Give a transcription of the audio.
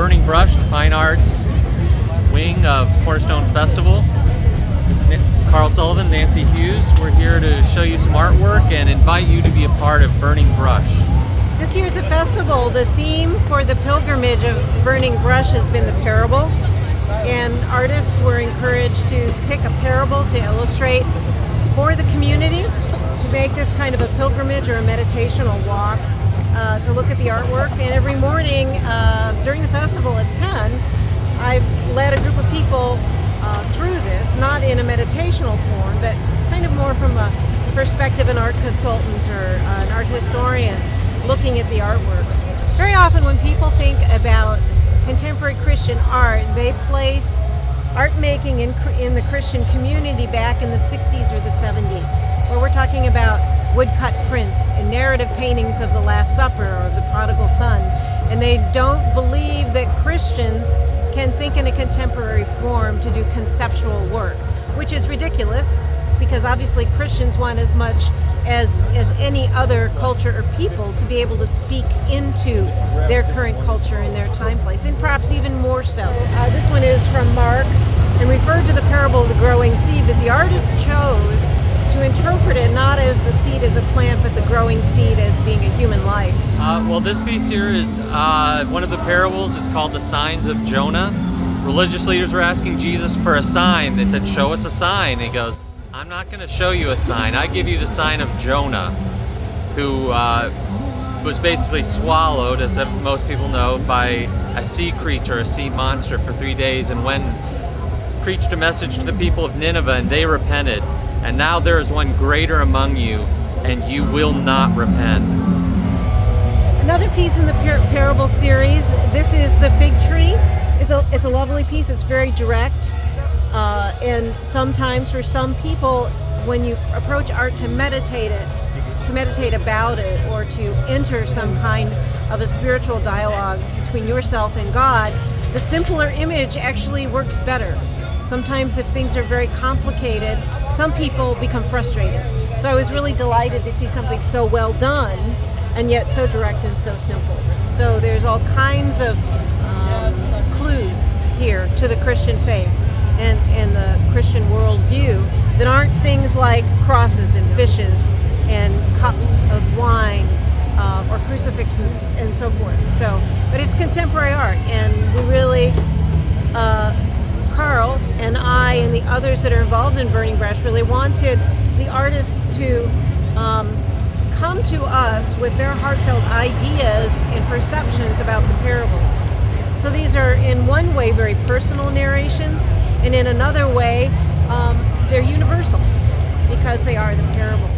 Burning Brush, the fine arts wing of Cornerstone Festival. This is Carl Sullivan, Nancy Hughes. We're here to show you some artwork and invite you to be a part of Burning Brush. This year at the festival, the theme for the pilgrimage of Burning Brush has been the parables, and artists were encouraged to pick a parable to illustrate for the community, to make this kind of a pilgrimage or a meditational walk, to look at the artwork. And every morning during the festival at 10, I've led a group of people through this, not in a meditational form, but kind of more from a perspective an art consultant or an art historian looking at the artworks. Very often when people think about contemporary Christian art, they place art making in the Christian community back in the 60s or the 70s, where we're talking about woodcut prints and narrative paintings of the Last Supper or of the Prodigal Son. And they don't believe that Christians can think in a contemporary form to do conceptual work, which is ridiculous, because obviously Christians want as much as any other culture or people to be able to speak into their current culture and their time place, and perhaps even more so. This one is from Mark and referred to the parable of the growing seed, but the artist chose to interpret it not as the seed as a plant, but the growing seed as being a human life. Well, this piece here is one of the parables. It's called The Signs of Jonah. Religious leaders were asking Jesus for a sign. They said, "Show us a sign." And he goes, "I'm not going to show you a sign. I give you the sign of Jonah, who was basically swallowed, as most people know, by a sea creature, a sea monster, for 3 days, and preached a message to the people of Nineveh, and they repented. And now there is one greater among you, and you will not repent." Another piece in the parable series, this is the fig tree. It's a lovely piece. It's very direct. And sometimes for some people, when you approach art to meditate about it, or to enter some kind of a spiritual dialogue between yourself and God, the simpler image actually works better. Sometimes if things are very complicated, some people become frustrated. So I was really delighted to see something so well done, and yet so direct and so simple. So there's all kinds of clues here to the Christian faith and the Christian worldview that aren't things like crosses and fishes and cups of wine or crucifixions and so forth. But it's contemporary art, and we really, Carl and I and the others that are involved in Burning Brush, really wanted the artists to come to us with their heartfelt ideas and perceptions about the parables. So these are, in one way, very personal narrations, and in another way, they're universal because they are the parables.